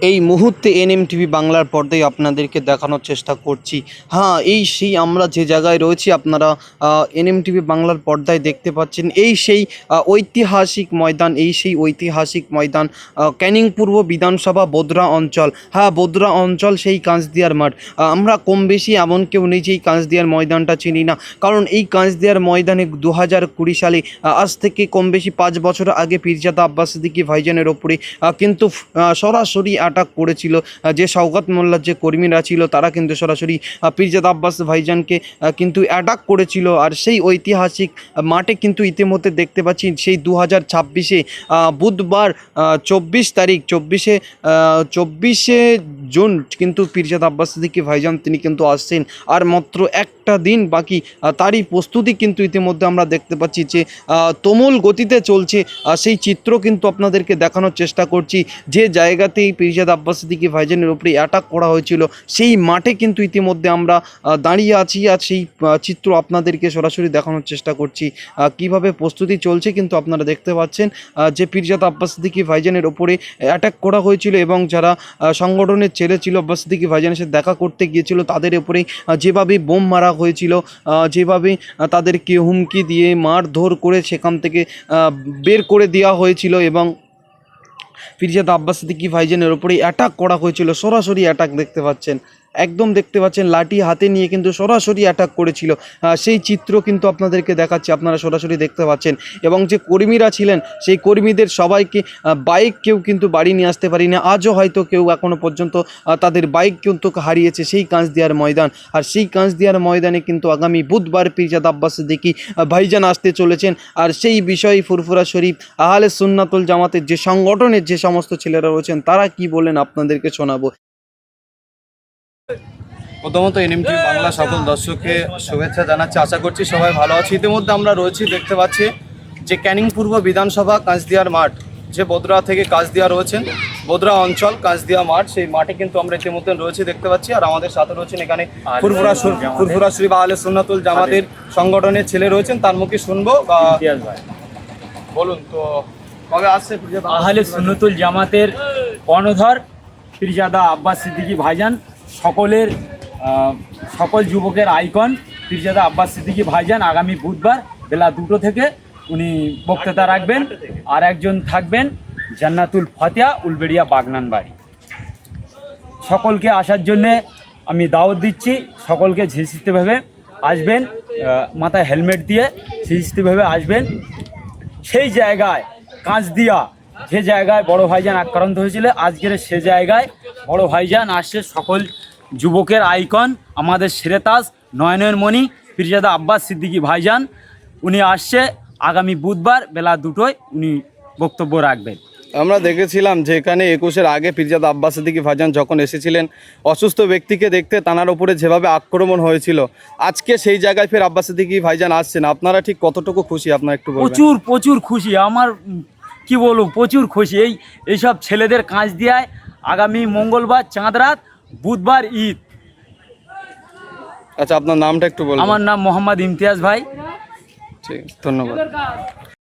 এই মুহূর্তে এনএমটিভি বাংলার পর্দায় আপনাদেরকে দেখানোর চেষ্টা করছি। হ্যাঁ, এই সেই আমরা যে জায়গায় রয়েছি, আপনারা এনএমটিভি বাংলার পর্দায় দেখতে পাচ্ছেন এই সেই ঐতিহাসিক ময়দান, এই সেই ঐতিহাসিক ময়দান ক্যানিং পূর্ব বিধানসভা বোদরা অঞ্চল। হ্যাঁ, বোদরা অঞ্চল, সেই কাঁচদিয়ার মাঠ। আমরা কম বেশি এমন কেউ নেই যে এই কাঁচদিয়ার ময়দানটা চিনি না, কারণ এই কাঁচদিয়ার ময়দানে 2020 সালে আজ থেকে কম বেশি 5 বছর আগে পীরজাদা আব্বাস সিদ্দিকী ভাইজানের ওপরে কিন্তু সরাসরি অ্যাটাক করেছিল যে শওকত মোল্লার যে কর্মীরা ছিল, তারা কিন্তু সরাসরি পীরজাদা আব্বাস ভাইজানকে কিন্তু অ্যাটাক করেছিল। আর সেই ঐতিহাসিক মাঠে কিন্তু ইতিমধ্যে দেখতে পাচ্ছি সেই 2026-এ বুধবার 24 জুন কিন্তু পীরজাদা আব্বাস সিদ্দিকী ভাইজান তিনি কিন্তু আসছেন। আর মাত্র একটা দিন বাকি, তারই প্রস্তুতি কিন্তু ইতিমধ্যে আমরা দেখতে পাচ্ছি যে তুমুল গতিতে চলছে। সেই চিত্র কিন্তু আপনাদেরকে দেখানোর চেষ্টা করছি। যে জায়গাতেই পীরজাদা আব্বাস সিদ্দিকী ভাইজানের উপরে অ্যাটাক করা হয়েছিল, সেই মাঠে কিন্তু ইতিমধ্যে আমরা দাঁড়িয়ে আছি। আর সেই চিত্র আপনাদেরকে সরাসরি দেখানোর চেষ্টা করছি কিভাবে প্রস্তুতি চলছে। কিন্তু আপনারা দেখতে পাচ্ছেন যে পীরজাদা আব্বাস সিদ্দিকী ভাইজানের ওপরে অ্যাটাক করা হয়েছিল, এবং যারা সংগঠনের ছেলে ছিল আব্বাস সিদ্দিকী ভাইজানের সাথে দেখা করতে গিয়েছিল, তাদের উপরে যেভাবে বোম মারা হয়েছিল, যেভাবে তাদেরকে হুমকি দিয়ে মারধর করে সেখান থেকে বের করে দেওয়া হয়েছিল, এবং পীরজাদা আব্বাস সিদ্দিকী ভাইজানের ওপরে অ্যাটাক করা হয়েছিল। সরাসরি অ্যাটাক দেখতে পাচ্ছেন, একদম দেখতে পাচ্ছেন লাঠি হাতে নিয়ে কিন্তু সরাসরি অ্যাটাক করেছিল। সেই চিত্র কিন্তু আপনাদেরকে দেখাচ্ছি, আপনারা সরাসরি দেখতে পাচ্ছেন। এবং যে কর্মীরা ছিলেন, সেই কর্মীদের সবাইকে বাইক কেউ কিন্তু বাড়ি নিয়ে আসতে পারিনি। আজও হয়তো কেউ এখনও পর্যন্ত তাদের বাইক কিন্তু হারিয়েছে সেই কাঁচদিয়ার ময়দান। আর সেই কাঁচদিয়ার ময়দানে কিন্তু আগামী বুধবার পীরজাদা আব্বাস সিদ্দিকী ভাইজান আসতে চলেছেন। আর সেই বিষয়ে ফুরফুরা শরীফ আহলে সুন্নাতুল জামাতের যে সংগঠনের যে সমস্ত ছেলেরা রয়েছেন, তারা কি বলেন আপনাদেরকে শোনাবো। প্রথমত এনএমটিভি বাংলা সকল দর্শককে শুভেচ্ছা জানাচ্ছি, আশা করছি সবাই ভালো আছে। ইতিমধ্যে আমরা রয়েছি, দেখতে পাচ্ছি যে ক্যানিং পূর্ব বিধানসভা কাঁচদিয়ার মাঠ, যে বোদরা থেকে কাঁচদিয়া রয়েছেন, বোদরা অঞ্চল কাঁচদিয়া মাঠ, সেই মাঠে কিন্তু আমরা ইতিমধ্যে রয়েছি দেখতে পাচ্ছি। আর আমাদের সাথে রয়েছেন এখানে ফুরফুরা শরীফ আহলে সুন্নাতুল জামাতের সংগঠনের ছেলে রয়েছেন, তার মুখে শুনবো। বলুন তো, কবে আসছে আহলে সুন্নাতুল জামাতের কর্ণধর পীরজাদা আব্বাস সিদ্দিকী ভাইজান, সকল যুবকের আইকন পীরজাদা আব্বাস সিদ্দিকী ভাইজান আগামী বুধবার বেলা 2টো থেকে উনি বক্তৃতা রাখবেন। আর একজন থাকবেন জান্নাতুল ফাতিয়া, উলবেড়িয়া বাগনান বাড়ি। সকলকে আসার জন্যে আমি দাওয়াত দিচ্ছি, সকলকে ঝিঝিতভাবে আসবেন, মাথায় হেলমেট দিয়ে ঝিঝিতভাবে আসবেন। সেই জায়গায় কাঁচদিয়া, যে জায়গায় বড় ভাইজান আক্রান্ত হয়েছিল, আজকের সে জায়গায় বড় ভাইজান আসছে। সকল যুবকের আইকন, আমাদের সেরেতাজ নয়নের মণি পীরজাদা আব্বাস সিদ্দিকী ভাইজান, উনি আসছে আগামী বুধবার বেলা 2টোয় উনি বক্তব্য রাখবেন। আমরা দেখেছিলাম যে এখানে 21-এর আগে পীরজাদা আব্বাস সিদ্দিকী ভাইজান যখন এসেছিলেন অসুস্থ ব্যক্তিকে দেখতে, তানার উপরে যেভাবে আক্রমণ হয়েছিল, আজকে সেই জায়গায় ফের আব্বাস সিদ্দিকী ভাইজান আসছেন। আপনারা ঠিক কতটুকু খুশি, আপনারা একটু বলবেন। প্রচুর খুশি, আমার কি বলবো, প্রচুর খুশি। এইসব ছেলেদের কাঁচদিয়ায় আগামী মঙ্গলবার চাঁদ রাত, বুধবার ঈদ। আচ্ছা, আপনার নামটা একটু বলুন। আমার নাম মোহাম্মদ ইমতিয়াজ ভাই। ঠিক আছে, ধন্যবাদ।